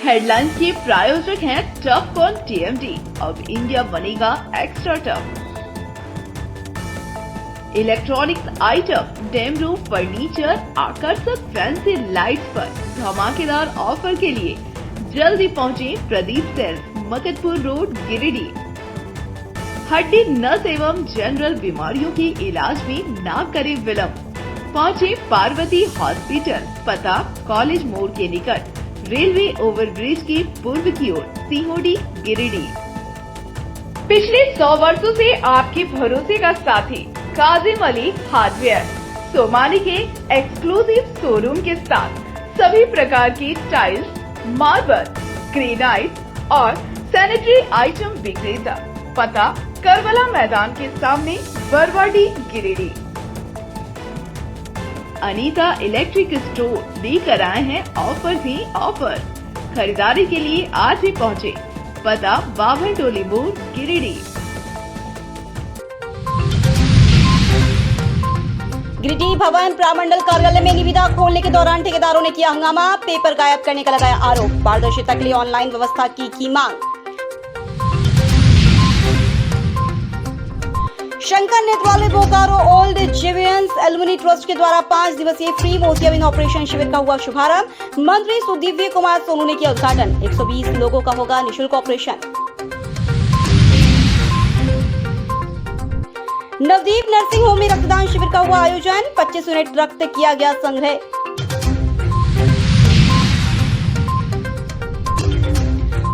Headlines के प्रायोजक हैं टफ ऑन टीएमटी। अब इंडिया बनेगा extra tough. Electronics item, dam room furniture, आकर्षक फैंसी लाइट्स पर धमाकेदार ऑफर के लिए जल्दी पहुंचे प्रदीप सेल्स, मकतपुर रोड, गिरिडीह। हड्डी, नस एवं जनरल बीमारियों के इलाज में ना करे विलंब। पहुंचे पार्वती हॉस्पिटल, पता कॉलेज मोड़ के निकट, रेलवे ओवरब्रिज के पूर्व की ओर, सीहोडी, गिरिडीह। पिछले 100 वर्षों से आपके भरोसे का साथी काजिम अली हार्डवेयर, सोमानी के एक्सक्लूसिव शोरूम के साथ सभी प्रकार की टाइल्स, मार्बल, ग्रेनाइट और सैनिटरी आइटम विक्रेता। पता करबला मैदान के सामने, बरवाडी, गिरिडीह। अनीता इलेक्ट्रिक स्टोर लेकर आए हैं ऑफर ही ऑफर। खरीदारी के लिए आज ही पहुंचे। पता बाभन टोली मोड़, गिरिडीह। गिरिडीह भवन प्रामंडल कार्यालय में निविदा खोलने के दौरान ठेकेदारों ने किया हंगामा, पेपर गायब करने का लगाया आरोप। पारदर्शिता के लिए ऑनलाइन व्यवस्था की मांग। शंकर नेत्रवाले Bokaro old Xaviers alumni trust के द्वारा 5 दिवसीय फ्री मोतियाबिंद ऑपरेशन शिविर का हुआ शुभारंभ। मंत्री सुदिव्य कुमार सोनू ने किया उद्घाटन। 120 लोगों का होगा निःशुल्क ऑपरेशन। नवदीप नर्सिंग होम में रक्तदान शिविर का हुआ आयोजन। 25 यूनिट रक्त किया गया संग्रह।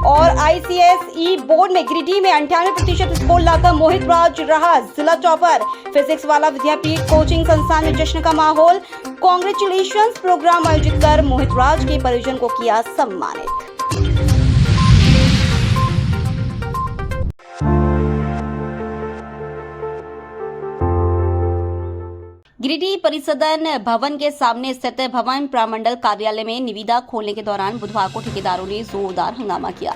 और आईसीएसई बोर्ड में गिरिडीह में 98% स्कोर लाकर मोहित राज रहा जिला टॉपर। फिजिक्स वाला विद्यापीठ कोचिंग संस्थान में जश्न का माहौल। कांग्रेचुलेशंस प्रोग्राम आयोजित कर मोहित राज के परिजन को किया सम्मानित। गिरिडीह परिसदन भवन के सामने स्थित भवन प्रामंडल कार्यालय में निविदा खोलने के दौरान बुधवार को ठेकेदारों ने जोरदार हंगामा किया।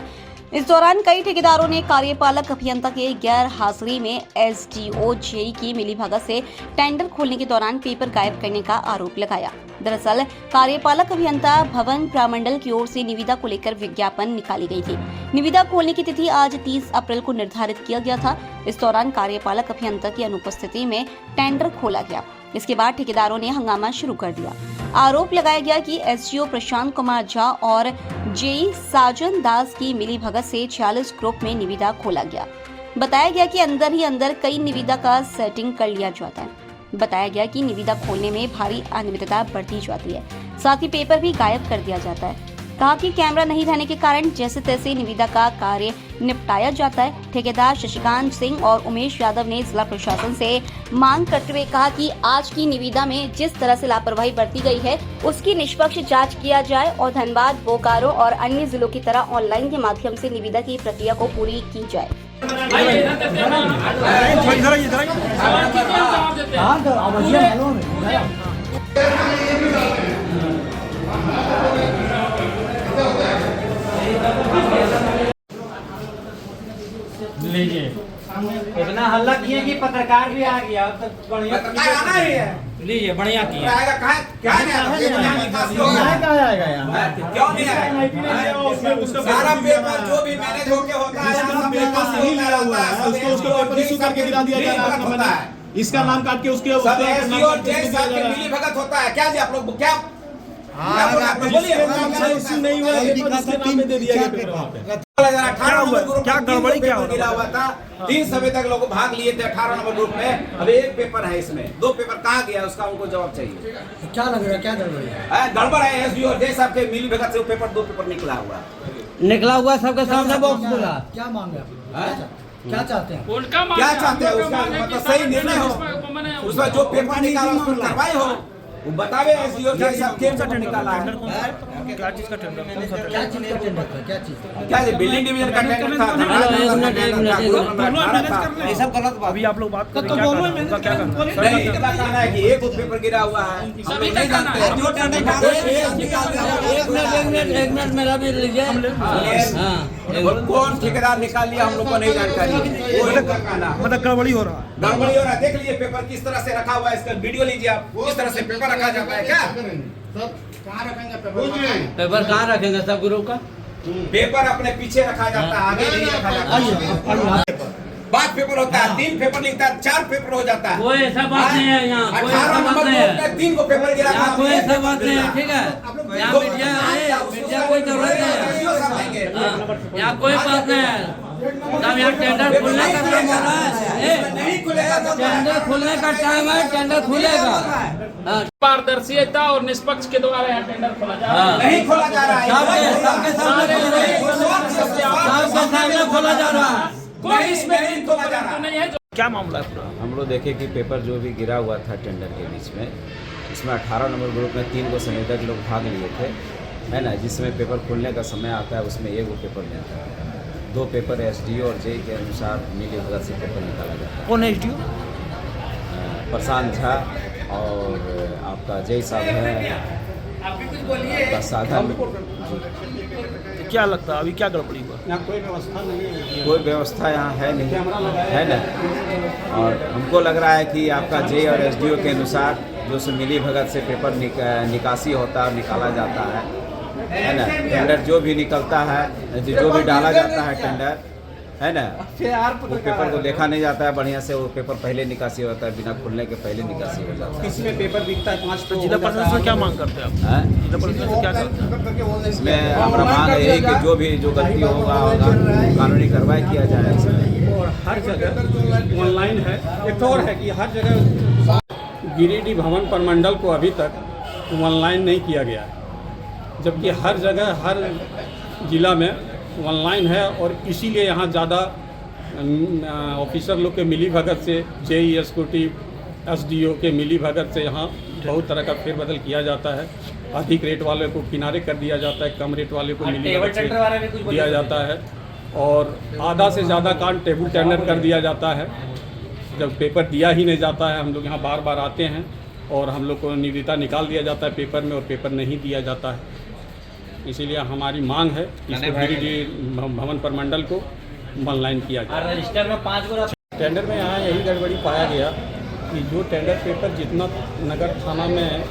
इस दौरान कई ठेकेदारों ने कार्यपालक अभियंता के गैर हाजिरी में एसडीओ जेई की मिलीभगत से टेंडर खोलने के दौरान पेपर गायब करने का आरोप लगाया। दरअसल कार्यपालक अभियंता भवन प्रामंडल की ओर से निविदा को लेकर विज्ञापन निकाली गई थी। निविदा खोलने की तिथि आज 30 अप्रैल को निर्धारित किया गया था। इस दौरान कार्यपालक अभियंता की अनुपस्थिति में टेंडर खोला गया। इसके बाद ठेकेदारों ने हंगामा शुरू कर दिया। आरोप लगाया गया कि एसडीओ प्रशांत कुमार झा और जेई साजन दास की मिलीभगत से 46 ग्रुप में निविदा खोला गया। बताया गया कि अंदर ही अंदर कई निविदा का सेटिंग कर लिया जाता है। बताया गया कि निविदा खोलने में भारी अनियमितता बरती जाती है, साथ ही पेपर भी गायब कर दिया जाता है। कहा कि कैमरा नहीं रहने के कारण जैसे तैसे निविदा का कार्य निपटाया जाता है। ठेकेदार शशिकांत सिंह और उमेश यादव ने जिला प्रशासन से मांग करते हुए कहा कि आज की निविदा में जिस तरह से लापरवाही बरती गई है उसकी निष्पक्ष जांच किया जाए और धनबाद, बोकारो और अन्य जिलों की तरह ऑनलाइन के माध्यम से निविदा की प्रक्रिया को पूरी की जाए। लीजिए, इतना हल्ला किए कि पत्रकार भी आ गया। तो बढ़िया आना ही है। लीजिए, बढ़िया किया। क्या आएगा यहाँ? क्यों नहीं आएगा? सारा पेपर जो भी मैनेज होके होता है, उसका पेपर नहीं लिया हुआ है, उसको पेपर इशू करके गिरा दिया जा रहा है। इसका नाम काट के उसके मिली भगत होता है। क्या जी आप लोग क्या नहीं हुआ? क्या गड़बड़ी क्या गिरा हुआ था? 3 सौ तक लोग भाग लिए थे 18 नंबर ग्रुप में। अब एक पेपर है इसमें, 2 पेपर कहाँ गया उसका उनको जवाब चाहिए। क्या लग रहा है? क्या गड़बड़ी है? गड़बड़ है। एसडीओ जय साहब के मिली भगत से पेपर 2 पेपर निकला हुआ सबके सामने बॉक्स खुला। क्या मांग है? क्या चाहते हैं? क्या चाहते हैं? उसका मतलब सही निर्णय हो, उसका जो पेपर निकाला उसको कार्रवाई हो, वो बतावे। एसडीओ जय साहब केम से निकाला है? क्या चीज का टेंडर था? क्या बिल्डिंग डिवीजन का टेंडर था? ये सब गलत बात। अभी आप लोग बात कर रहे हैं, क्या करना? नहीं, इतना कहना है कि एक पेपर गिरा हुआ है, हम लोग नहीं जानते हैं। जो टेंडर एक मिनट मेरा भी लीजिए। कौन ठेकेदार निकाल लिया हम लोग को नहीं जानकारी। मतलब गड़बड़ी हो रहा है। गड़बड़ी हो रहा है। देख लीजिए पेपर किस तरह से रखा हुआ है, इसका वीडियो लीजिए आप। किस तरह से पेपर रखा जाता है? क्या कहाँ रखेंगे पेपर? कहाँ रखेंगे सब ग्रुप का? पेपर अपने पीछे रखा जाता है, आगे नहीं रखा जाता। बात पेपर होता है, 3 पेपर लिखता है, 4 पेपर हो जाता है। कोई ऐसा बात नहीं है यहाँ, कोई 18 ऐसा बात नंबर नहीं ग्रुप है में 3 को पेपर गिरा। यहाँ कोई ऐसा बात नहीं है, ठीक है। यहाँ मीडिया कोई जरूरत नहीं है, यहाँ कोई बात नहीं है। तब यहाँ टेंडर खुलने का टाइम हो रहा है, नहीं खुलेगा तो टेंडर खुलने का टाइम है, टेंडर खुलेगा। पारदर्शिता और निष्पक्ष के द्वारा यहाँ टेंडर खोला जा रहा है। नहीं खोला जा रहा है, सबके सामने खोला जा रहा है। कोई इसमें नहीं खोला जा रहा नहीं है। क्या मामला है पूरा? हम लोग देखे कि पेपर जो भी गिरा हुआ था टेंडर के बीच में, इसमें 18 नंबर ग्रुप में 3 को संवेदक लोग भाग लिए थे, है ना। जिसमें पेपर खुलने का समय आता है उसमें 1 पेपर लेता है, 2 पेपर एसडीओ और जेई के अनुसार मिली भगत से पेपर निकाला जाता है। कौन है एसडीओ? प्रशांत झा और आपका जय साहब है, आपका साधन। क्या लगता है अभी क्या गड़बड़ी हुआ? कोई व्यवस्था यहाँ है नहीं, है ना। और हमको लग रहा है कि आपका जे और एसडीओ के अनुसार जो से मिली भगत से पेपर निकासी होता है और निकाला जाता है ना। टेंडर जो भी निकलता है, जो भी डाला जाता है टेंडर, है ना, वो पेपर को देखा नहीं जाता है बढ़िया से। वो पेपर पहले निकासी होता है, बिना खुलने के पहले निकासी हो जाता है। किसी में पेपर दिखता है 5 तो जिला प्रशासन से क्या मांग करते हैं आप? जिला प्रशासन से क्या करते हैं? इसमें हमारा मांग है कि जो गलती होगा कानूनी कार्रवाई किया जाए इसमें। और हर जगह ऑनलाइन है। एक और है कि हर जगह गिरिडीह भवन प्रमंडल को अभी तक ऑनलाइन नहीं किया गया है, जबकि हर जगह हर जिला में ऑनलाइन है। और इसीलिए यहाँ ज़्यादा ऑफिसर लोग के मिली भगत से, जेई एग्जीक्यूटिव एसडीओ के मिली भगत से यहाँ बहुत तरह का फेरबदल किया जाता है। अधिक रेट वाले को किनारे कर दिया जाता है, कम रेट वाले को मिली भगत से दिया जाता है। और आधा से ज़्यादा काम टेबल टेंडर कर दिया जाता है, जब पेपर दिया ही नहीं जाता है। हम लोग यहाँ बार बार आते हैं और हम लोग को निविदा निकाल दिया जाता है पेपर में, और पेपर नहीं दिया जाता है। इसीलिए हमारी मांग है कि इसको गिरिडीह भवन प्रमंडल को ऑनलाइन किया जाए। रजिस्टर में 5 गो टेंडर में यहाँ यही गड़बड़ी पाया गया कि जो टेंडर पेपर जितना नगर थाना में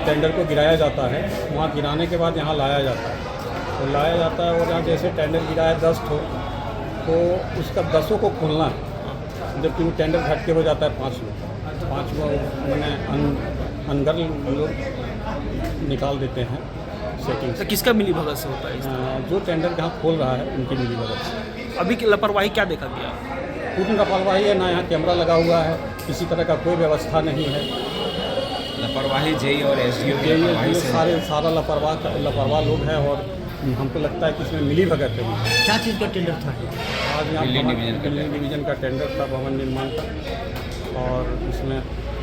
टेंडर को गिराया जाता है, वहाँ गिराने के बाद यहाँ लाया जाता है। तो लाया जाता है और यहाँ जैसे टेंडर गिराया 10 ठो, तो उसका 10 को खोलना है, जबकि वो टेंडर घट के हो जाता है 5 लोग। 5 को मैंने अंदर लोग निकाल देते हैं सेटिंग से। किसका मिली भगत से होता है? जो टेंडर जहाँ खोल रहा है उनकी मिली भगत से। अभी की लापरवाही क्या देखा गया? पूर्ण लापरवाही है, ना यहाँ कैमरा लगा हुआ है, किसी तरह का कोई व्यवस्था नहीं है। लापरवाही जेई और एसडीओ की लापरवाही से सारा लापरवाह लोग हैं। और हमको लगता है कि इसमें मिली भगत है। क्या चीज़ का टेंडर था? आज यहाँ दिल्ली डिवीजन का टेंडर था भवन निर्माण का, और इसमें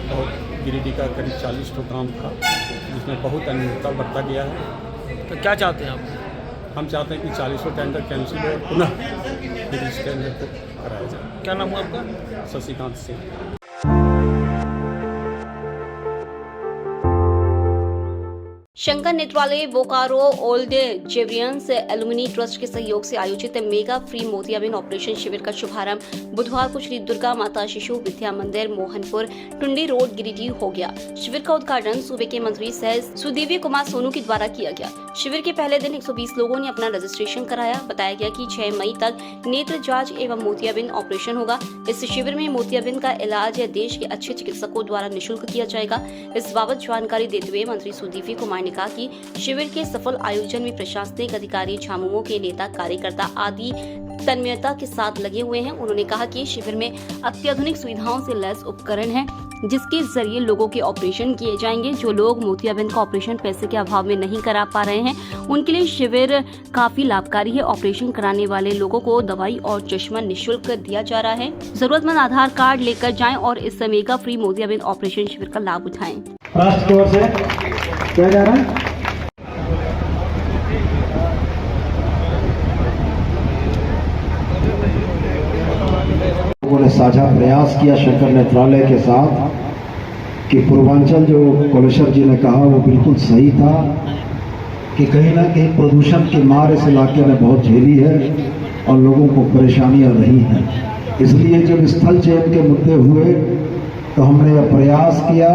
बहुत गिरिडीह का करीब 40 ठो काम था, जिसमें बहुत अनियमितता बरता गया है। तो क्या चाहते हैं आप? हम चाहते हैं कि 40 टेंडर कैंसिल हो, पुनः फिर इस टेंडर को कराया जाए। क्या नाम हुआ आपका? शशिकांत सिंह। शंकर नेत्रालय बोकारो ओल्ड जेवियंस एलुमिनी ट्रस्ट के सहयोग से आयोजित मेगा फ्री मोतियाबिंद ऑपरेशन शिविर का शुभारंभ बुधवार को श्री दुर्गा माता शिशु विद्या मंदिर मोहनपुर टुंडी रोड गिरिडीह हो गया। शिविर का उद्घाटन सूबे के मंत्री सह सुदेवी कुमार सोनू के द्वारा किया गया। शिविर के पहले दिन 120 लोगों ने अपना रजिस्ट्रेशन कराया। बताया गया कि 6 मई तक नेत्र जांच एवं मोतियाबिंद ऑपरेशन होगा। इस शिविर में मोतियाबिंद का इलाज देश के अच्छे चिकित्सकों द्वारा निःशुल्क किया जाएगा। इस बाबत जानकारी देते हुए मंत्री सुदेवी कुमार ने कहा कि शिविर के सफल आयोजन में प्रशासनिक अधिकारी, झामुमो के नेता, कार्यकर्ता आदि तन्मयता के साथ लगे हुए हैं। उन्होंने कहा कि शिविर में अत्याधुनिक सुविधाओं से लैस उपकरण हैं, जिसके जरिए लोगों के ऑपरेशन किए जाएंगे। जो लोग मोतियाबिंद का ऑपरेशन पैसे के अभाव में नहीं करा पा रहे हैं, उनके लिए शिविर काफी लाभकारी है। ऑपरेशन कराने वाले लोगों को दवाई और चश्मा निःशुल्क दिया जा रहा है। जरूरतमंद आधार कार्ड लेकर जाएं और इस मेगा फ्री मोतियाबिंद ऑपरेशन शिविर का लाभ उठाएं। राष्ट्र की ओर से किया जा रहा है। लोगों ने साझा प्रयास किया शंकर नेत्रालय के साथ कि पूर्वांचल, जो कोलेश्वर जी ने कहा वो बिल्कुल सही था कि कहीं ना कहीं प्रदूषण की मार इस इलाके में बहुत झेली है और लोगों को परेशानियां रही हैं। इसलिए जब स्थल चयन के मुद्दे हुए तो हमने यह प्रयास किया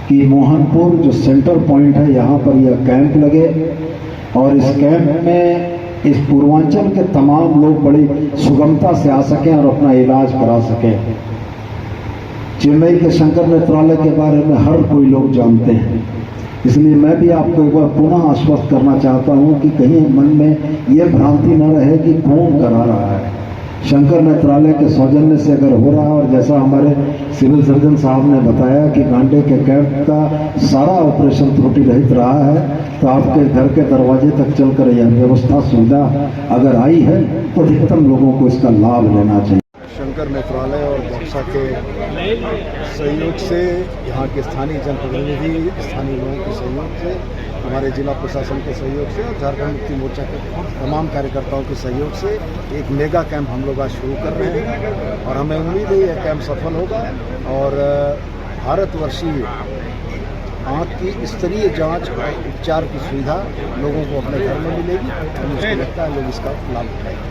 कि मोहनपुर जो सेंटर पॉइंट है, यहाँ पर यह कैंप लगे और इस कैंप में इस पूर्वांचल के तमाम लोग बड़ी सुगमता से आ सकें और अपना इलाज करा सकें। चेन्नई के शंकर नेत्रालय के बारे में हर कोई लोग जानते हैं, इसलिए मैं भी आपको एक बार पुनः आश्वस्त करना चाहता हूं कि कहीं मन में ये भ्रांति न रहे कि कौन करा रहा है। शंकर नेत्रालय के सौजन्य से अगर हो रहा है, और जैसा हमारे सिविल सर्जन साहब ने बताया कि गांडे के कैंप का सारा ऑपरेशन त्रुटि रहित रहा है, तो आपके घर के दरवाजे तक चलकर यह व्यवस्था सुविधा अगर आई है तो अधिकतम लोगों को इसका लाभ लेना चाहिए। शंकर नेत्रालय और बक्सा के सहयोग से, यहाँ के स्थानीय जनप्रतिनिधि, स्थानीय लोगों के सहयोग से, हमारे जिला प्रशासन के सहयोग से और झारखंड मुक्ति मोर्चा के तमाम कार्यकर्ताओं के सहयोग से एक मेगा कैंप हम लोग आज शुरू कर रहे हैं और हमें उम्मीद है यह कैंप सफल होगा और भारतवर्षीय आँख की स्तरीय जांच और उपचार की सुविधा लोगों को अपने घर में मिलेगी और मुझे लगता है लोग इसका लाभ उठाएंगे।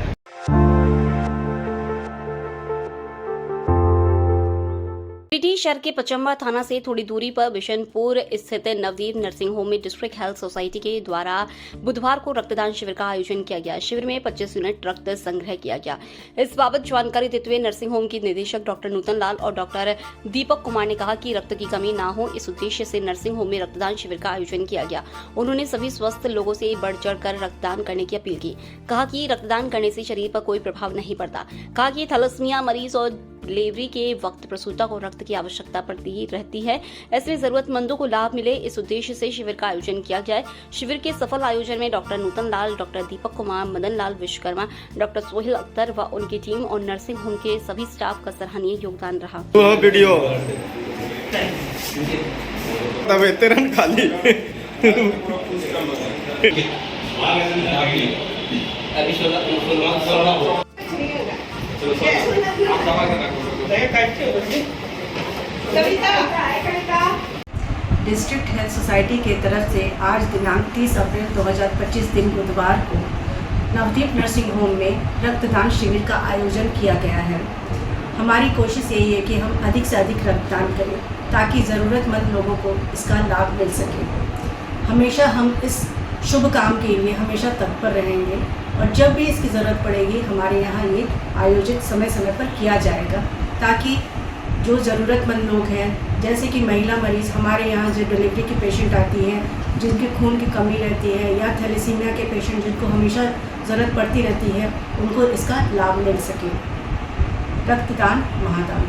गिरिडीह शहर के पचम्बा थाना से थोड़ी दूरी पर बिशनपुर स्थित नवदीप नर्सिंग होम में डिस्ट्रिक्ट हेल्थ सोसाइटी के द्वारा बुधवार को रक्तदान शिविर का आयोजन किया गया। शिविर में 25 यूनिट रक्त संग्रह किया गया। इस बाबत जानकारी देते हुए नर्सिंग होम की निदेशक डॉक्टर नूतन लाल और डॉक्टर दीपक कुमार ने कहा कि रक्त की कमी न हो, इस उद्देश्य से नर्सिंग होम में रक्तदान शिविर का आयोजन किया गया। उन्होंने सभी स्वस्थ लोगों से बढ़ चढ़कर रक्तदान करने की अपील की। कहा कि रक्तदान करने से शरीर पर कोई प्रभाव नहीं पड़ता। कहा कि थैलेसीमिया मरीज और डिलीवरी के वक्त प्रसूता को रक्त की आवश्यकता पड़ती रहती है, ऐसे जरूरतमंदों को लाभ मिले, इस उद्देश्य से शिविर का आयोजन किया गया है। शिविर के सफल आयोजन में डॉक्टर नूतन लाल, डॉक्टर दीपक कुमार, मदन लाल विश्वकर्मा, डॉक्टर सोहेल अख्तर व उनकी टीम और नर्सिंग होम के सभी स्टाफ का सराहनीय योगदान रहा। वीडियो वेतरन खाली डिस्ट्रिक्ट हेल्थ सोसाइटी की तरफ से आज दिनांक 30 अप्रैल 2025 दिन बुधवार को नवदीप नर्सिंग होम में रक्तदान शिविर का आयोजन किया गया है। हमारी कोशिश यही है कि हम अधिक से अधिक रक्तदान करें ताकि ज़रूरतमंद लोगों को इसका लाभ मिल सके। हमेशा हम इस शुभ काम के लिए हमेशा तत्पर रहेंगे और जब भी इसकी ज़रूरत पड़ेगी हमारे यहाँ ये आयोजित समय समय पर किया जाएगा, ताकि जो ज़रूरतमंद लोग हैं, जैसे कि महिला मरीज़ हमारे यहाँ जो डिलीवरी की पेशेंट आती हैं, जिनके खून की कमी रहती है, या थैलेसीमिया के पेशेंट जिनको हमेशा ज़रूरत पड़ती रहती है, उनको इसका लाभ मिल सके। रक्तदान महादान।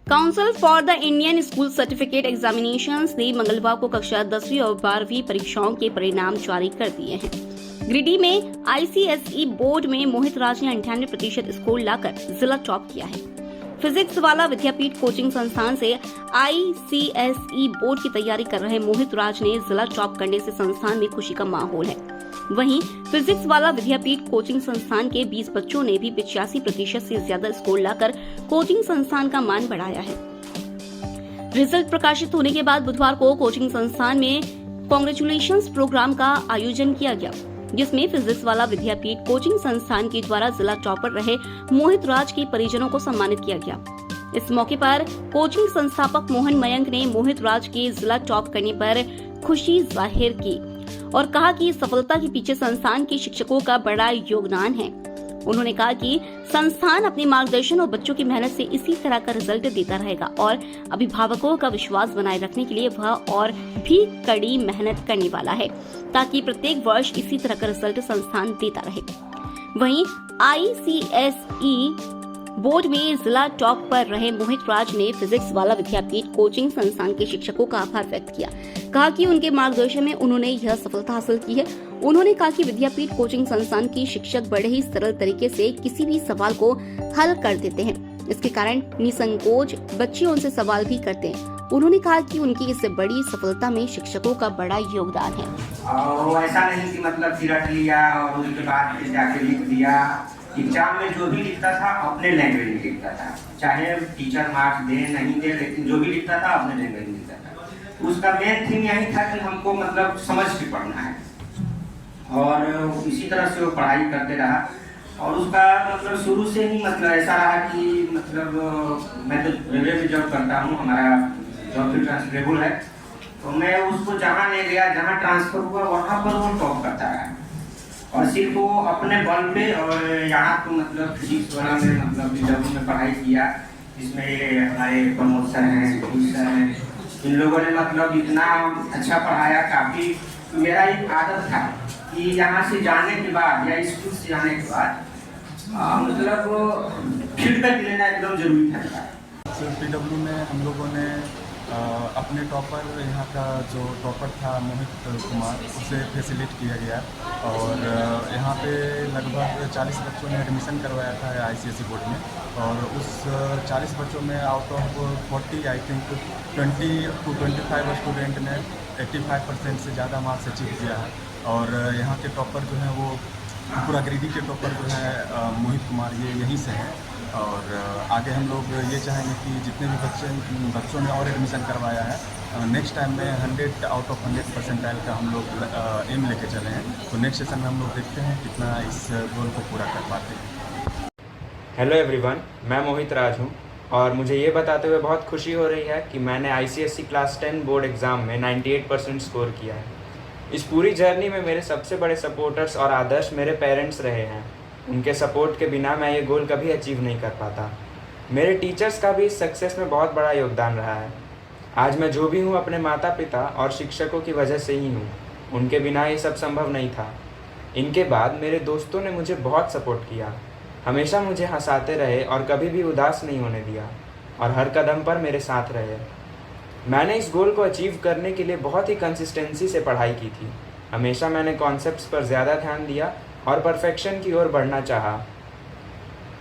Council for the Indian school certificate examinations ने मंगलवार को कक्षा 10वीं और 12वीं परीक्षाओं के परिणाम जारी कर दिए हैं। गिरिडीह में आईसीएसई बोर्ड में मोहित राज ने 98% स्कोर लाकर जिला टॉप किया है। फिजिक्स वाला विद्यापीठ कोचिंग संस्थान से आईसीएसई बोर्ड की तैयारी कर रहे मोहित राज ने जिला टॉप करने से संस्थान में खुशी का माहौल है। वहीं फिजिक्स वाला विद्यापीठ कोचिंग संस्थान के 20 बच्चों ने भी 85% से ज्यादा स्कोर लाकर कोचिंग संस्थान का मान बढ़ाया है। रिजल्ट प्रकाशित होने के बाद बुधवार को कोचिंग संस्थान में कांग्रेचुलेशंस प्रोग्राम का आयोजन किया गया, जिसमें फिजिक्स वाला विद्यापीठ कोचिंग संस्थान के द्वारा जिला टॉपर रहे मोहित राज के परिजनों को सम्मानित किया गया। इस मौके पर कोचिंग संस्थापक मोहन मयंक ने मोहित राज के जिला टॉप करने पर खुशी जाहिर की और कहा कि इस सफलता के पीछे संस्थान के शिक्षकों का बड़ा योगदान है। उन्होंने कहा कि संस्थान अपने मार्गदर्शन और बच्चों की मेहनत से इसी तरह का रिजल्ट देता रहेगा और अभिभावकों का विश्वास बनाए रखने के लिए वह और भी कड़ी मेहनत करने वाला है, ताकि प्रत्येक वर्ष इसी तरह का रिजल्ट संस्थान देता रहे। वहीं आईसीएसई बोर्ड में जिला टॉप पर रहे मोहित राज ने फिजिक्स वाला विद्यापीठ कोचिंग संस्थान के शिक्षकों का आभार व्यक्त किया। कहा कि उनके मार्गदर्शन में उन्होंने यह सफलता हासिल की है। उन्होंने कहा कि विद्यापीठ कोचिंग संस्थान के शिक्षक बड़े ही सरल तरीके से किसी भी सवाल को हल कर देते हैं। इसके कारण निसंकोच बच्चे उनसे सवाल भी करते हैं। उन्होंने कहा कि उनकी इस बड़ी सफलता में शिक्षकों का बड़ा योगदान है। और ऐसा नहीं कि मतलब रट लिया और उसके बाद फिर जाके लिख दिया। एग्जाम में जो भी लिखता था अपने लैंग्वेज में लिखता था, चाहे टीचर मार्क्स दे नहीं दे, लेकिन जो भी लिखता था अपने लैंग्वेज में लिखता था। उसका मेन थीम यही था कि हमको मतलब समझ के पढ़ना है और इसी तरह से वो पढ़ाई करते रहा। और उसका मतलब शुरू से ही मतलब ऐसा रहा कि मतलब मैं तो रेलवे में जॉब करता हूँ, हमारा जॉब भी ट्रांसफरेबल है। तो मैं उसको जहाँ ले गया, जहाँ ट्रांसफर हुआ वहाँ पर वो टॉप करता है और सिर्फ वो अपने बल पे। और यहाँ तो मतलब फिजिक्स वाला में मतलब PW में पढ़ाई किया, जिसमें हमारे प्रमोद सर हैं, सर हैं, इन लोगों ने मतलब इतना अच्छा पढ़ाया। काफ़ी मेरा एक आदत था कि यहाँ से जाने के बाद या स्कूल से जाने के बाद मतलब फीडबैक लेना एकदम जरूरी था। सर PW में हम लोगों ने अपने टॉपर, यहाँ का जो टॉपर था मोहित कुमार, उसे फैसिलिट किया गया और यहाँ पे लगभग 40 बच्चों ने एडमिशन करवाया था ICSE बोर्ड में। और उस 40 बच्चों में out of 40 I think 20 to 25 student ने 85% से ज़्यादा मार्क्स अचीव किया है। और यहाँ के टॉपर जो हैं वो पूरा गिरिडीह के टॉपर जो है मोहित कुमार, ये यहीं से हैं। और आगे हम लोग ये चाहेंगे कि जितने भी बच्चों ने और एडमिशन करवाया है, नेक्स्ट टाइम में 100 आउट ऑफ 100 परसेंटाइल का हम लोग एम लेके चले हैं। तो नेक्स्ट सेशन में हम लोग देखते हैं कितना इस गोल को पूरा कर पाते हैं। हेलो एवरीवन, मैं मोहित राज हूँ और मुझे ये बताते हुए बहुत खुशी हो रही है कि मैंने ICSE क्लास 10 बोर्ड एग्ज़ाम में 98% स्कोर किया है। इस पूरी जर्नी में मेरे सबसे बड़े सपोर्टर्स और आदर्श मेरे पेरेंट्स रहे हैं। उनके सपोर्ट के बिना मैं ये गोल कभी अचीव नहीं कर पाता। मेरे टीचर्स का भी इस सक्सेस में बहुत बड़ा योगदान रहा है। आज मैं जो भी हूँ अपने माता पिता और शिक्षकों की वजह से ही हूँ। उनके बिना ये सब संभव नहीं था। इनके बाद मेरे दोस्तों ने मुझे बहुत सपोर्ट किया, हमेशा मुझे हंसाते रहे और कभी भी उदास नहीं होने दिया और हर कदम पर मेरे साथ रहे। मैंने इस गोल को अचीव करने के लिए बहुत ही कंसिस्टेंसी से पढ़ाई की थी। हमेशा मैंने कॉन्सेप्ट्स पर ज़्यादा ध्यान दिया और परफेक्शन की ओर बढ़ना चाहा।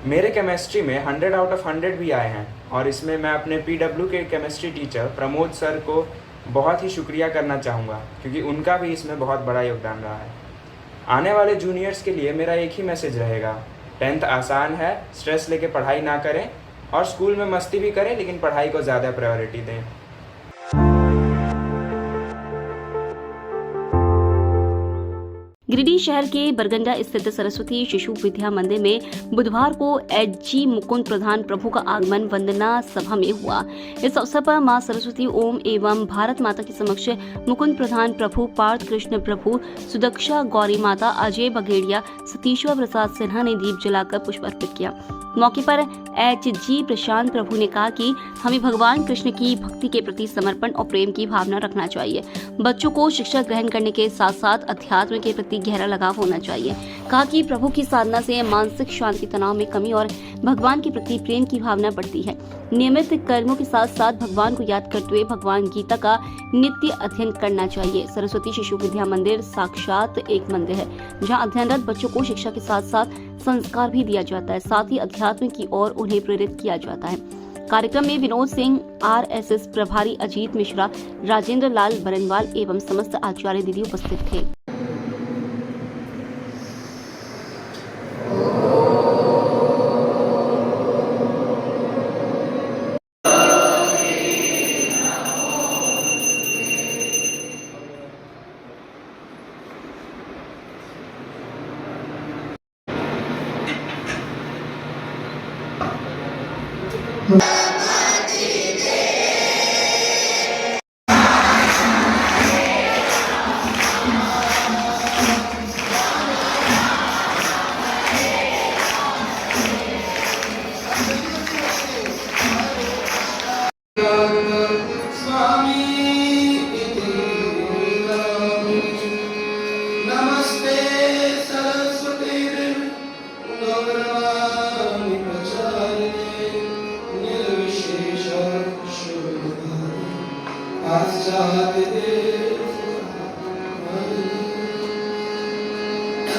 मेरे केमिस्ट्री में 100 आउट ऑफ 100 भी आए हैं और इसमें मैं अपने PW के केमिस्ट्री टीचर प्रमोद सर को बहुत ही शुक्रिया करना चाहूँगा, क्योंकि उनका भी इसमें बहुत बड़ा योगदान रहा है। आने वाले जूनियर्स के लिए मेरा एक ही मैसेज रहेगा, 10th आसान है, स्ट्रेस लेके पढ़ाई ना करें और स्कूल में मस्ती भी करें, लेकिन पढ़ाई को ज़्यादा प्रायोरिटी दें। गिरिडीह शहर के बरगंडा स्थित सरस्वती शिशु विद्या मंदिर में बुधवार को HG मुकुंद प्रधान प्रभु का आगमन वंदना सभा में हुआ। इस अवसर पर मां सरस्वती ओम एवं भारत माता के समक्ष मुकुंद प्रधान प्रभु, पार्थ कृष्ण प्रभु, सुदक्षा गौरी माता, अजय बघेड़िया, सतीश्वर प्रसाद सिन्हा ने दीप जलाकर पुष्प अर्पित किया। मौके पर HG प्रशांत प्रभु ने कहा कि हमें भगवान कृष्ण की भक्ति के प्रति समर्पण और प्रेम की भावना रखना चाहिए। बच्चों को शिक्षा ग्रहण करने के साथ साथ अध्यात्म के प्रति गहरा लगाव होना चाहिए। कहा कि प्रभु की साधना से मानसिक शांति, तनाव में कमी और भगवान के प्रति प्रेम की भावना बढ़ती है। नियमित कर्मों के साथ साथ भगवान को याद करते हुए भगवान गीता का नित्य अध्ययन करना चाहिए। सरस्वती शिशु विद्या मंदिर साक्षात एक मंदिर है, जहां अध्ययनरत बच्चों को शिक्षा के साथ साथ संस्कार भी दिया जाता है, साथ ही अध्यात्म की ओर उन्हें प्रेरित किया जाता है। कार्यक्रम में विनोद सिंह, RSS प्रभारी अजीत मिश्रा, राजेंद्र लाल बरनवाल एवं समस्त आचार्य दीदी उपस्थित थे।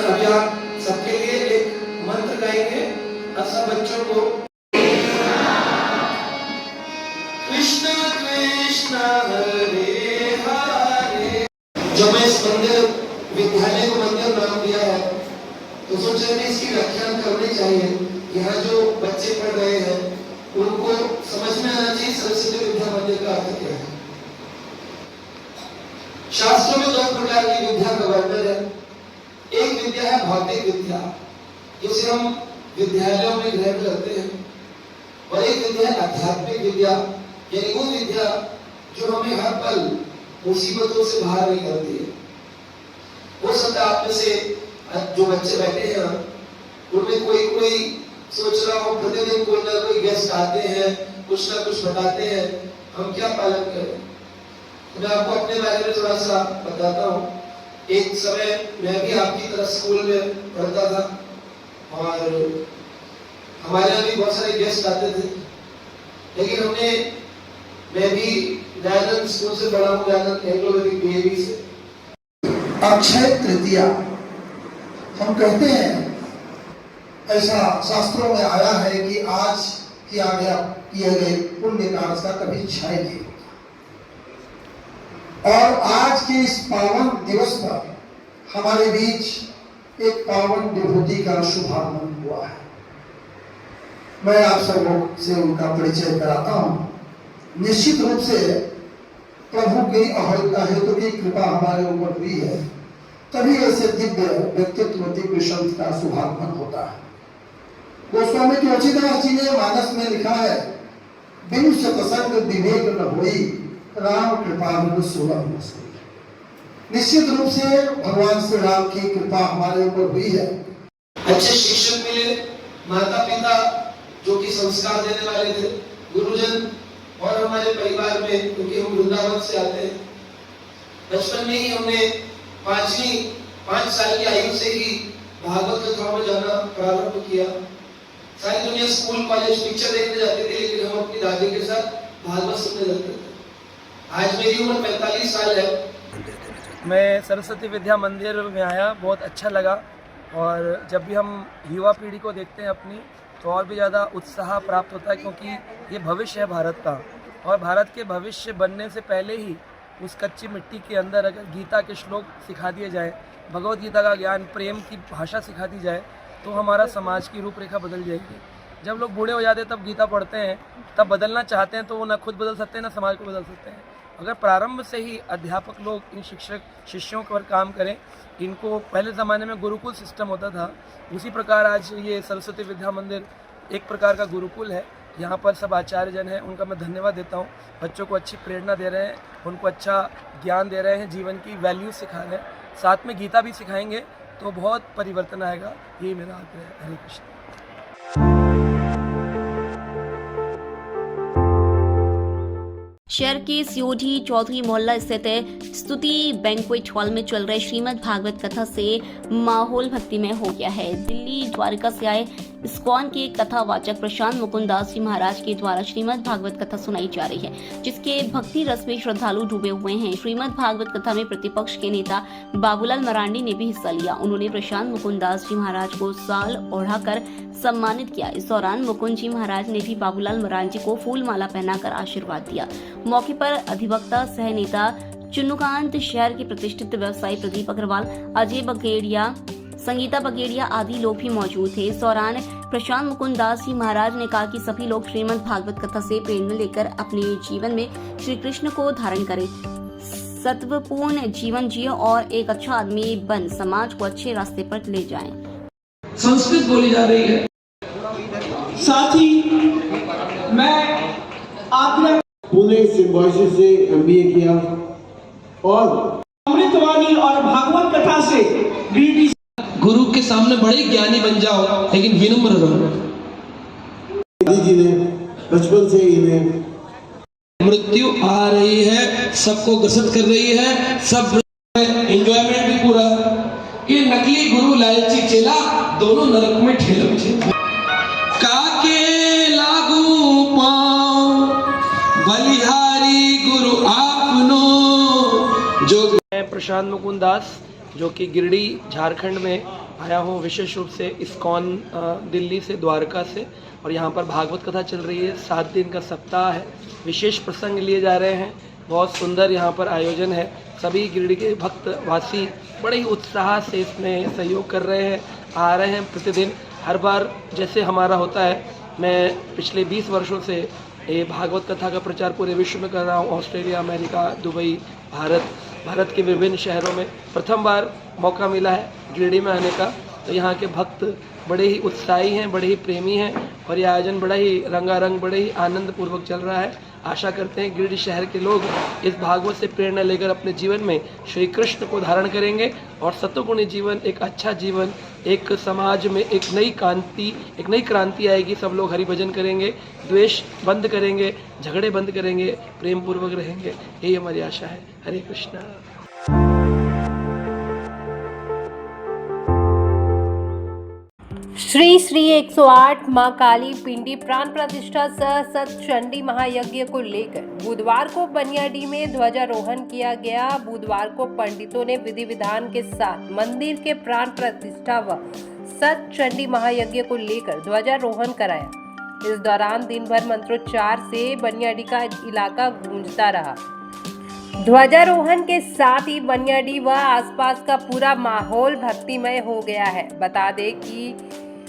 अभी आप सबके लिए एक मंत्र गाएंगे और सब बच्चों को कृष्ण कृष्ण हरे हरे। जब मैं इस मंदिर विद्यालय को मंदिर नाम दिया है तो सोचा कि इसकी व्याख्या करनी चाहिए। यहाँ जो बच्चे पढ़ रहे हैं उनको समझ में आना चाहिए सरस्वती विद्या मंदिर का अर्थ क्या है। शास्त्रों में 2 प्रकार की विद्या का वर्णन है। एक विद्या है भौतिक विद्या, जिसे हम विद्यालयों में ग्रहण करते हैं, और एक विद्या है आध्यात्मिक विद्या, यानी वो विद्या जो हमें हर पल मुसीबतों से बाहर निकालती है। हो सकता है आप में से जो बच्चे बैठे हैं उनमें कोई सोच रहा हो प्रतिदिन कोई ना कोई गेस्ट आते हैं, कुछ ना कुछ बताते हैं, हम क्या पालन करें। मैं आपको अपने बारे में थोड़ा सा बताता हूँ। एक समय मैं भी आपकी तरह स्कूल में पढ़ता था और हमारे यहाँ भी बहुत सारे गेस्ट आते थे, लेकिन मैं भी दयानंद स्कूल से पढ़ा हूँ, दयानंद एंग्लो वैदिक बीएवी से। अक्षय तृतीया हम कहते हैं, ऐसा शास्त्रों में आया है कि आज किए गए पुण्य कार्य का कभी क्षय नहीं होता। और आज के इस पावन दिवस पर हमारे बीच एक पावन विभूति का शुभागमन हुआ है। मैं आप सबों से उनका परिचय कराता हूं। निश्चित रूप से प्रभु की हेतु की कृपा हमारे ऊपर हुई है, तभी ऐसे दिव्य व्यक्तित्व दिव्य संत का शुभागमन होता है। गोस्वामी तुलसीदास जी ने मानस में लिखा है, बिनु सत्संग विवेक न होई, राम कृपा बिनु सुलभ न सोई। निश्चित रूप से भगवान श्री राम की कृपा हमारे ऊपर हुई है। अच्छे शिक्षक मिले, माता पिता जो कि संस्कार देने वाले थे, गुरुजन और हमारे परिवार में, क्योंकि हम वृंदावन से आते हैं, बचपन में ही हमने 5 साल की आयु से ही भागवत कथाओं में जाना प्रारंभ किया। सारी दुनिया स्कूल कॉलेज पिक्चर देखने जाती थी, लेकिन हम अपनी दादी के साथ भागवत सुनने जाते थे। आज मेरी उम्र 45 साल है। मैं सरस्वती विद्या मंदिर में आया, बहुत अच्छा लगा। और जब भी हम युवा पीढ़ी को देखते हैं अपनी, तो और भी ज़्यादा उत्साह प्राप्त होता है, क्योंकि ये भविष्य है भारत का। और भारत के भविष्य बनने से पहले ही उस कच्ची मिट्टी के अंदर अगर गीता के श्लोक सिखा दिए जाए, भगवत गीता का ज्ञान, प्रेम की भाषा सिखा दी जाए, तो हमारा समाज की रूपरेखा बदल जाएगी। जब लोग बूढ़े हो जाते हैं तब गीता पढ़ते हैं, तब बदलना चाहते हैं तो वो ना खुद बदल सकते हैं ना समाज को बदल सकते हैं। अगर प्रारंभ से ही अध्यापक लोग इन शिष्यों पर काम करें, इनको पहले ज़माने में गुरुकुल सिस्टम होता था, उसी प्रकार आज ये सरस्वती विद्या मंदिर एक प्रकार का गुरुकुल है। यहाँ पर सब आचार्य जन हैं, उनका मैं धन्यवाद देता हूँ। बच्चों को अच्छी प्रेरणा दे रहे हैं, उनको अच्छा ज्ञान दे रहे हैं, जीवन की वैल्यू सिखा रहे हैं, साथ में गीता भी सिखाएंगे तो बहुत परिवर्तन आएगा। यही मेरा आग्रह है। हरे कृष्ण। शहर के सीओडी चौधरी मोहल्ला स्थित स्तुति बैंक्वेट हॉल में चल रहे श्रीमद् भागवत कथा से माहौल भक्तिमय हो गया है। दिल्ली द्वारका से आए इस्कॉन के कथावाचक प्रशांत मुकुंद दास जी महाराज के द्वारा श्रीमद् भागवत कथा सुनाई जा रही है, जिसके भक्ति रस में श्रद्धालु डूबे हुए हैं। श्रीमद् भागवत कथा में प्रतिपक्ष के नेता बाबूलाल मरांडी ने भी हिस्सा लिया। उन्होंने प्रशांत मुकुंद दास जी महाराज को शाल ओढ़ाकर सम्मानित किया। इस दौरान मुकुंद जी महाराज ने भी बाबूलाल मरांडी को फूल माला पहनाकर आशीर्वाद दिया। मौके पर अधिवक्ता सह नेता चुन्नुकांत, शहर के प्रतिष्ठित व्यवसायी प्रदीप अग्रवाल, अजय बगेड़िया, संगीता बगेड़िया आदि लोग भी मौजूद थे। इस दौरान प्रशांत मुकुंद दास जी महाराज ने कहा कि सभी लोग श्रीमद् भागवत कथा से प्रेरणा लेकर अपने जीवन में श्री कृष्ण को धारण करें, सत्वपूर्ण जीवन जिए और एक अच्छा आदमी बन समाज को अच्छे रास्ते पर ले जाएं। संस्कृत बोली जा रही है। साथ ही मैं आग्रह पुणे सिम्बोसिस से MBA किया और अमृतवाणी और भागवत कथा से BD। गुरु के सामने बड़े ज्ञानी बन जाओ, लेकिन विनम्र रहो। जी ने बचपन से इन्हें मृत्यु आ रही है, सबको ग्रसित कर रही है, सब एंजॉयमेंट भी पूरा। ये नकली गुरु लालची चेला दोनों नरक में ठेले काके लागू पाओ बलिहारी गुरु आपनो जो। मैं प्रशांत मुकुंद दास, जो कि गिरिडीह झारखंड में आया हूँ, विशेष रूप से इस्कॉन दिल्ली से, द्वारका से। और यहाँ पर भागवत कथा चल रही है, 7 दिन का सप्ताह है, विशेष प्रसंग लिए जा रहे हैं, बहुत सुंदर यहाँ पर आयोजन है। सभी गिरिडीह के भक्तवासी बड़े ही उत्साह से इसमें सहयोग कर रहे हैं, आ रहे हैं प्रतिदिन। हर बार जैसे हमारा होता है, मैं पिछले 20 वर्षों से ये भागवत कथा का प्रचार पूरे विश्व में कर रहा हूँ। ऑस्ट्रेलिया, अमेरिका, दुबई, भारत के विभिन्न शहरों में प्रथम बार मौका मिला है गिरिडीह में आने का। तो यहाँ के भक्त बड़े ही उत्साही हैं, बड़े ही प्रेमी हैं और ये आयोजन बड़ा ही रंगारंग, बड़े ही आनंद पूर्वक चल रहा है। आशा करते हैं गिरिडीह शहर के लोग इस भागवत से प्रेरणा लेकर अपने जीवन में श्री कृष्ण को धारण करेंगे और सत्वगुणी जीवन, एक अच्छा जीवन, एक समाज में एक नई क्रांति आएगी। सब लोग हरि भजन करेंगे, द्वेष बंद करेंगे, झगड़े बंद करेंगे, प्रेम पूर्वक रहेंगे, यही हमारी आशा है। हरे कृष्णा। श्री श्री 108 मां काली पिंडी प्राण प्रतिष्ठा सह सत चंडी महायज्ञ को लेकर बुधवार को बनियाडीह में ध्वजारोहण किया गया। बुधवार को पंडितों ने विधि विधान के साथ मंदिर के प्राण प्रतिष्ठा व सत चंडी महायज्ञ को लेकर ध्वजारोहण कराया। इस दौरान दिन भर मंत्रोच्चार से बनियाडीह का इलाका गूंजता रहा। ध्वजारोहण के साथ ही बनियाडीह व आसपास का पूरा माहौल भक्तिमय हो गया है। बता दें कि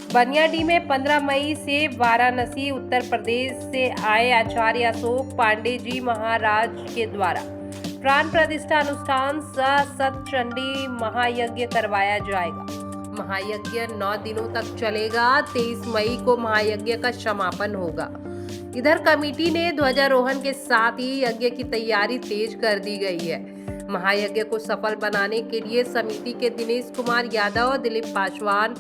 बनियाडीह में 15 मई से वाराणसी उत्तर प्रदेश से आए आचार्य अशोक पांडे जी महाराज के द्वारा प्राण प्रतिष्ठा अनुष्ठान सह सत चंडी महायज्ञ करवाया जाएगा। महायज्ञ 9 दिनों तक चलेगा। 23 मई को महायज्ञ का समापन होगा। इधर कमेटी ने ध्वजारोहण के साथ ही यज्ञ की तैयारी तेज कर दी गई है। महायज्ञ को सफल बनाने के लिए समिति के दिनेश कुमार यादव, दिलीप पासवान,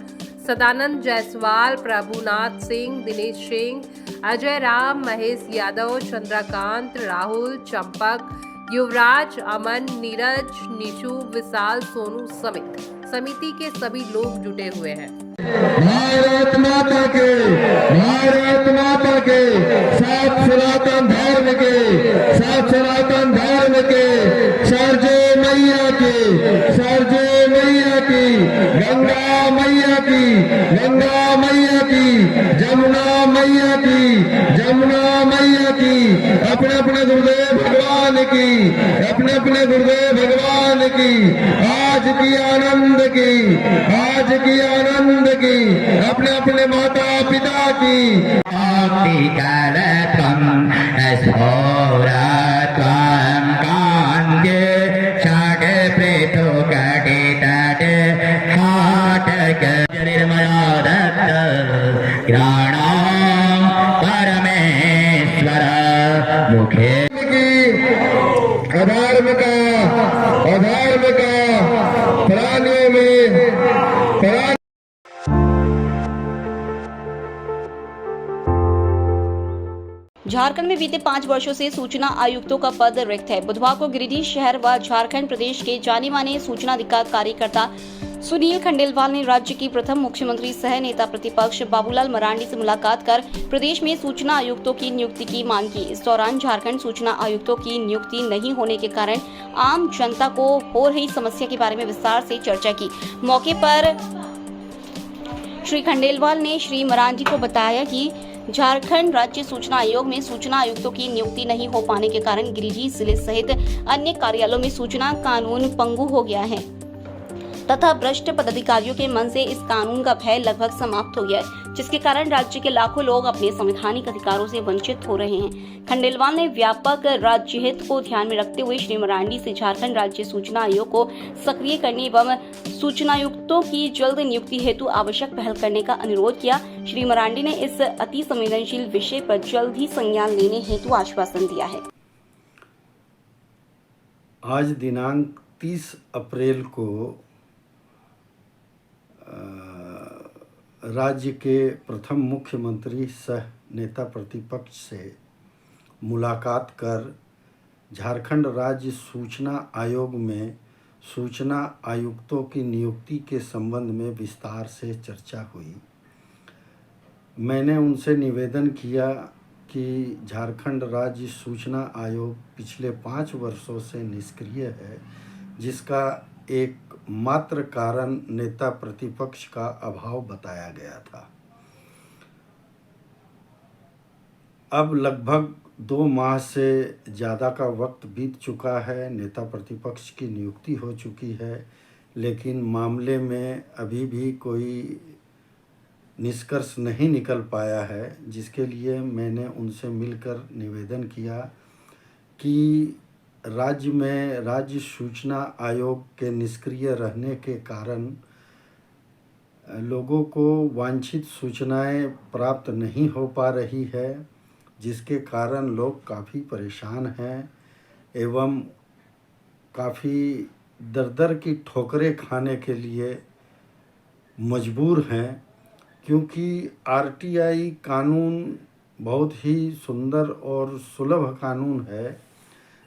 सदानंद जायसवाल, प्रभुनाथ सिंह, दिनेश सिंह, अजय राम, महेश यादव, चंद्रकांत, राहुल, चंपक, युवराज, अमन, नीरज, निशु, विशाल, सोनू समेत समिति के सभी लोग जुटे हुए हैं। भारत माता के साथ सनातन धर्म के सरजे मैया की गंगा मैया की जमुना मैया की अपने अपने गुरुदेव भगवान की आज की आनंद की अपने अपने माता पिता की परमेश्वर मुखे अधर्म का प्राणियों में झारखंड में बीते 5 वर्षों से सूचना आयुक्तों का पद रिक्त है। बुधवार को गिरिडीह शहर व झारखंड प्रदेश के जाने माने सूचना अधिकार कार्यकर्ता सुनील खंडेलवाल ने राज्य की प्रथम मुख्यमंत्री सह नेता प्रतिपक्ष बाबूलाल मरांडी से मुलाकात कर प्रदेश में सूचना आयुक्तों की नियुक्ति की मांग की। इस दौरान झारखंड सूचना आयुक्तों की नियुक्ति नहीं होने के कारण आम जनता को हो रही समस्या के बारे में विस्तार से चर्चा की। मौके पर श्री खंडेलवाल ने श्री मरांडी को बताया कि झारखंड राज्य सूचना आयोग में सूचना आयुक्तों की नियुक्ति नहीं हो पाने के कारण गिरिडीह जिले सहित अन्य कार्यालयों में सूचना कानून पंगु हो गया है तथा भ्रष्ट पदाधिकारियों के मन से इस कानून का भय लगभग समाप्त हो गया है, जिसके कारण राज्य के लाखों लोग अपने संवैधानिक अधिकारों से वंचित हो रहे हैं। खंडेलवाल ने व्यापक राज्य हित को ध्यान में रखते हुए श्री मरांडी से झारखंड राज्य सूचना आयोग को सक्रिय करने एवं सूचनायुक्तों की जल्द नियुक्ति हेतु आवश्यक पहल करने का अनुरोध किया। श्री मरांडी ने इस अति संवेदनशील विषय पर जल्द ही संज्ञान लेने हेतु आश्वासन दिया है। आज दिनांक 30 अप्रैल को राज्य के प्रथम मुख्यमंत्री सह नेता प्रतिपक्ष से मुलाकात कर झारखंड राज्य सूचना आयोग में सूचना आयुक्तों की नियुक्ति के संबंध में विस्तार से चर्चा हुई। मैंने उनसे निवेदन किया कि झारखंड राज्य सूचना आयोग पिछले 5 वर्षों से निष्क्रिय है, जिसका एक मात्र कारण नेता प्रतिपक्ष का अभाव बताया गया था। अब लगभग 2 माह से ज़्यादा का वक्त बीत चुका है। नेता प्रतिपक्ष की नियुक्ति हो चुकी है, लेकिन मामले में अभी भी कोई निष्कर्ष नहीं निकल पाया है, जिसके लिए मैंने उनसे मिलकर निवेदन किया कि राज्य में राज्य सूचना आयोग के निष्क्रिय रहने के कारण लोगों को वांछित सूचनाएं प्राप्त नहीं हो पा रही है, जिसके कारण लोग काफ़ी परेशान हैं एवं काफ़ी दर की ठोकरें खाने के लिए मजबूर हैं, क्योंकि आरटीआई कानून बहुत ही सुंदर और सुलभ कानून है।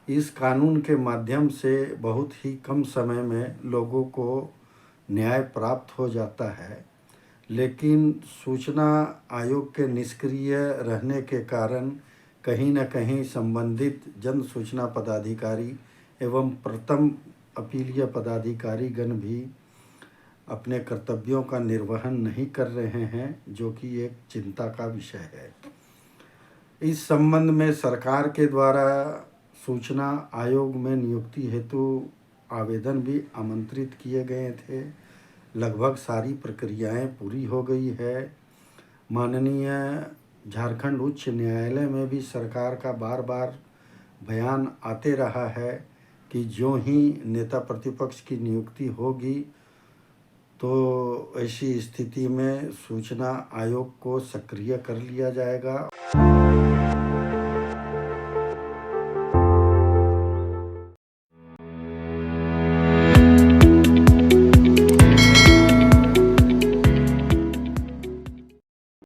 इस कानून के माध्यम से बहुत ही कम समय में लोगों को न्याय प्राप्त हो जाता है, लेकिन सूचना आयोग के निष्क्रिय रहने के कारण कहीं न कहीं संबंधित जन सूचना पदाधिकारी एवं प्रथम अपीलीय पदाधिकारीगण भी अपने कर्तव्यों का निर्वहन नहीं कर रहे हैं, जो कि एक चिंता का विषय है। इस संबंध में सरकार के द्वारा सूचना आयोग में नियुक्ति हेतु आवेदन भी आमंत्रित किए गए थे। लगभग सारी प्रक्रियाएं पूरी हो गई है। माननीय झारखंड उच्च न्यायालय में भी सरकार का बार बार बयान आते रहा है कि जो ही नेता प्रतिपक्ष की नियुक्ति होगी तो ऐसी स्थिति में सूचना आयोग को सक्रिय कर लिया जाएगा।